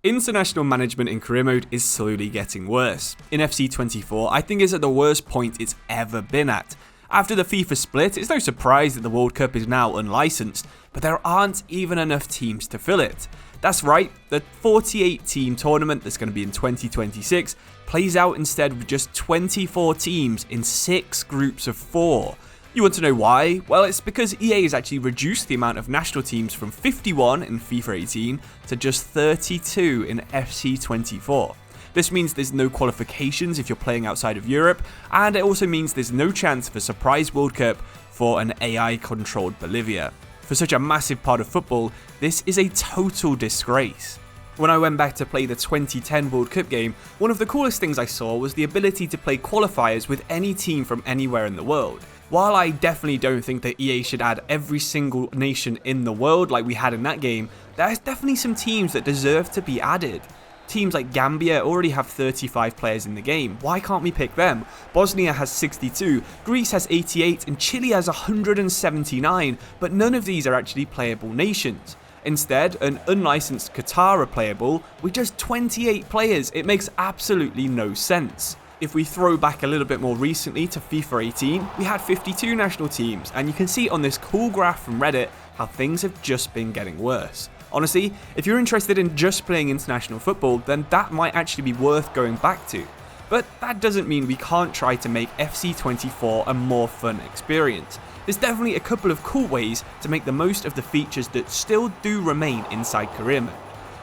International management in career mode is slowly getting worse. In FC24, I think it's at the worst point it's ever been at. After the FIFA split, it's no surprise that the World Cup is now unlicensed, but there aren't even enough teams to fill it. That's right, the 48-team tournament that's going to be in 2026 plays out instead with just 24 teams in 6 groups of 4. You want to know why? Well, it's because EA has actually reduced the amount of national teams from 51 in FIFA 18 to just 32 in FC24. This means there's no qualifications if you're playing outside of Europe, and it also means there's no chance of a surprise World Cup for an AI-controlled Bolivia. For such a massive part of football, this is a total disgrace. When I went back to play the 2010 World Cup game, one of the coolest things I saw was the ability to play qualifiers with any team from anywhere in the world. While I definitely don't think that EA should add every single nation in the world like we had in that game, there's definitely some teams that deserve to be added. Teams like Gambia already have 35 players in the game, why can't we pick them? Bosnia has 62, Greece has 88, and Chile has 179, but none of these are actually playable nations. Instead, an unlicensed Qatar are playable with just 28 players. It makes absolutely no sense. If we throw back a little bit more recently to FIFA 18, we had 52 national teams, and you can see on this cool graph from Reddit how things have just been getting worse. Honestly, if you're interested in just playing international football, then that might actually be worth going back to. But that doesn't mean we can't try to make FC24 a more fun experience. There's definitely a couple of cool ways to make the most of the features that still do remain inside career mode.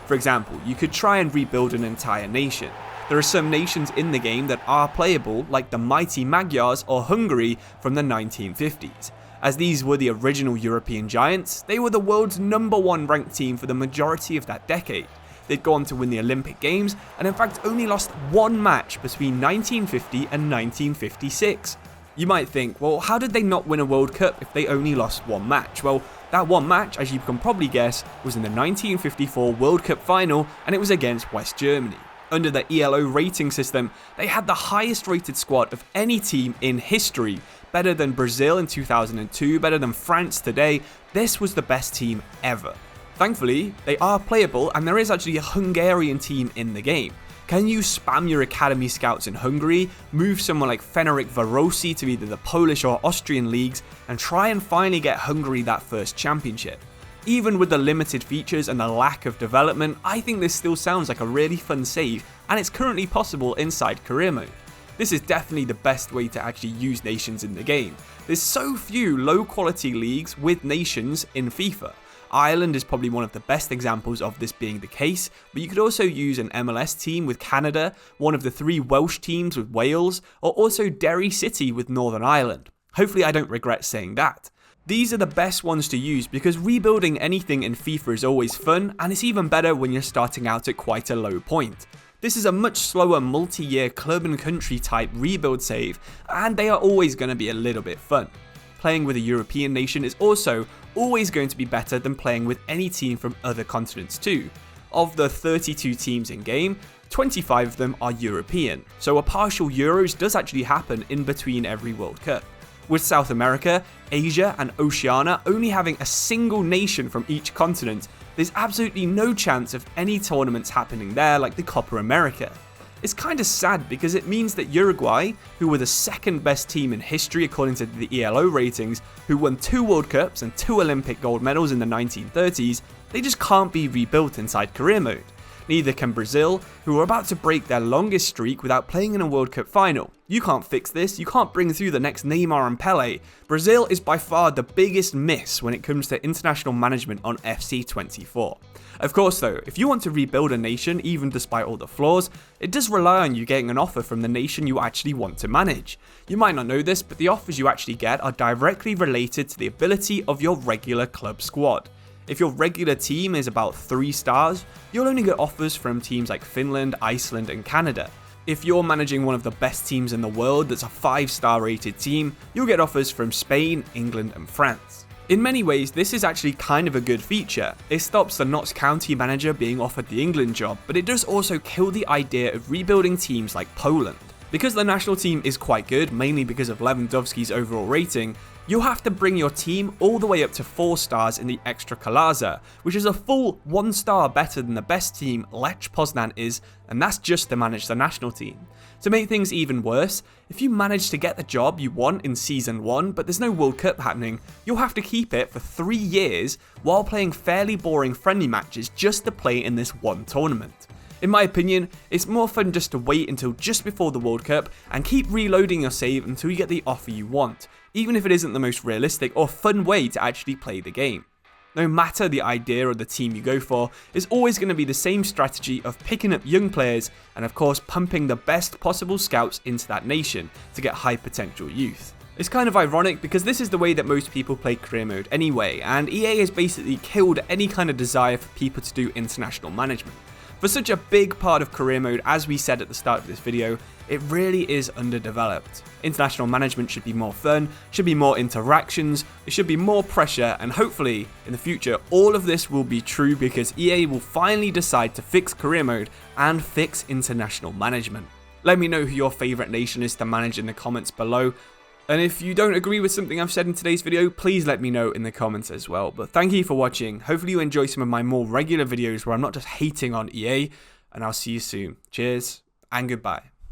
For example, you could try and rebuild an entire nation. There are some nations in the game that are playable, like the mighty Magyars or Hungary from the 1950s. As these were the original European giants, they were the world's #1 ranked team for the majority of that decade. They'd go on to win the Olympic Games, and in fact only lost one match between 1950 and 1956. You might think, well, how did they not win a World Cup if they only lost one match? Well, that one match, as you can probably guess, was in the 1954 World Cup final, and it was against West Germany. Under the ELO rating system, they had the highest rated squad of any team in history. Better than Brazil in 2002, better than France today. This was the best team ever. Thankfully, they are playable, and there is actually a Hungarian team in the game. Can you spam your academy scouts in Hungary, move someone like Fenerek Varosi to either the Polish or Austrian leagues, and try and finally get Hungary that first championship? Even with the limited features and the lack of development, I think this still sounds like a really fun save, and it's currently possible inside career mode. This is definitely the best way to actually use nations in the game. There's so few low quality leagues with nations in FIFA. Ireland is probably one of the best examples of this being the case, but you could also use an MLS team with Canada, one of the 3 Welsh teams with Wales, or also Derry City with Northern Ireland. Hopefully I don't regret saying that. These are the best ones to use because rebuilding anything in FIFA is always fun, and it's even better when you're starting out at quite a low point. This is a much slower multi-year club and country type rebuild save, and they are always going to be a little bit fun. Playing with a European nation is also always going to be better than playing with any team from other continents too. Of the 32 teams in game, 25 of them are European, so a partial Euros does actually happen in between every World Cup. With South America, Asia and Oceania only having a single nation from each continent, there's absolutely no chance of any tournaments happening there like the Copa America. It's kinda sad because it means that Uruguay, who were the second best team in history according to the ELO ratings, who won 2 World Cups and 2 Olympic gold medals in the 1930s, they just can't be rebuilt inside career mode. Neither can Brazil, who are about to break their longest streak without playing in a World Cup final. You can't fix this, you can't bring through the next Neymar and Pele. Brazil is by far the biggest miss when it comes to international management on FC24. Of course though, if you want to rebuild a nation, even despite all the flaws, it does rely on you getting an offer from the nation you actually want to manage. You might not know this, but the offers you actually get are directly related to the ability of your regular club squad. If your regular team is about 3 stars, you'll only get offers from teams like Finland, Iceland and Canada. If you're managing one of the best teams in the world that's a 5-star rated team, you'll get offers from Spain, England and France. In many ways, this is actually kind of a good feature. It stops the Notts County manager being offered the England job, but it does also kill the idea of rebuilding teams like Poland. Because the national team is quite good, mainly because of Lewandowski's overall rating, you'll have to bring your team all the way up to 4 stars in the Ekstraklasa, which is a full 1 star better than the best team Lech Poznan is, and that's just to manage the national team. To make things even worse, if you manage to get the job you want in Season 1 but there's no World Cup happening, you'll have to keep it for 3 years while playing fairly boring friendly matches just to play in this one tournament. In my opinion, it's more fun just to wait until just before the World Cup and keep reloading your save until you get the offer you want, even if it isn't the most realistic or fun way to actually play the game. No matter the idea or the team you go for, it's always going to be the same strategy of picking up young players and of course pumping the best possible scouts into that nation to get high potential youth. It's kind of ironic because this is the way that most people play career mode anyway, and EA has basically killed any kind of desire for people to do international management. For such a big part of career mode, as we said at the start of this video, it really is underdeveloped. International management should be more fun, should be more interactions, there should be more pressure, and hopefully, in the future, all of this will be true because EA will finally decide to fix career mode and fix international management. Let me know who your favourite nation is to manage in the comments below. And if you don't agree with something I've said in today's video, please let me know in the comments as well. But thank you for watching. Hopefully you enjoy some of my more regular videos where I'm not just hating on EA. And I'll see you soon. Cheers and goodbye.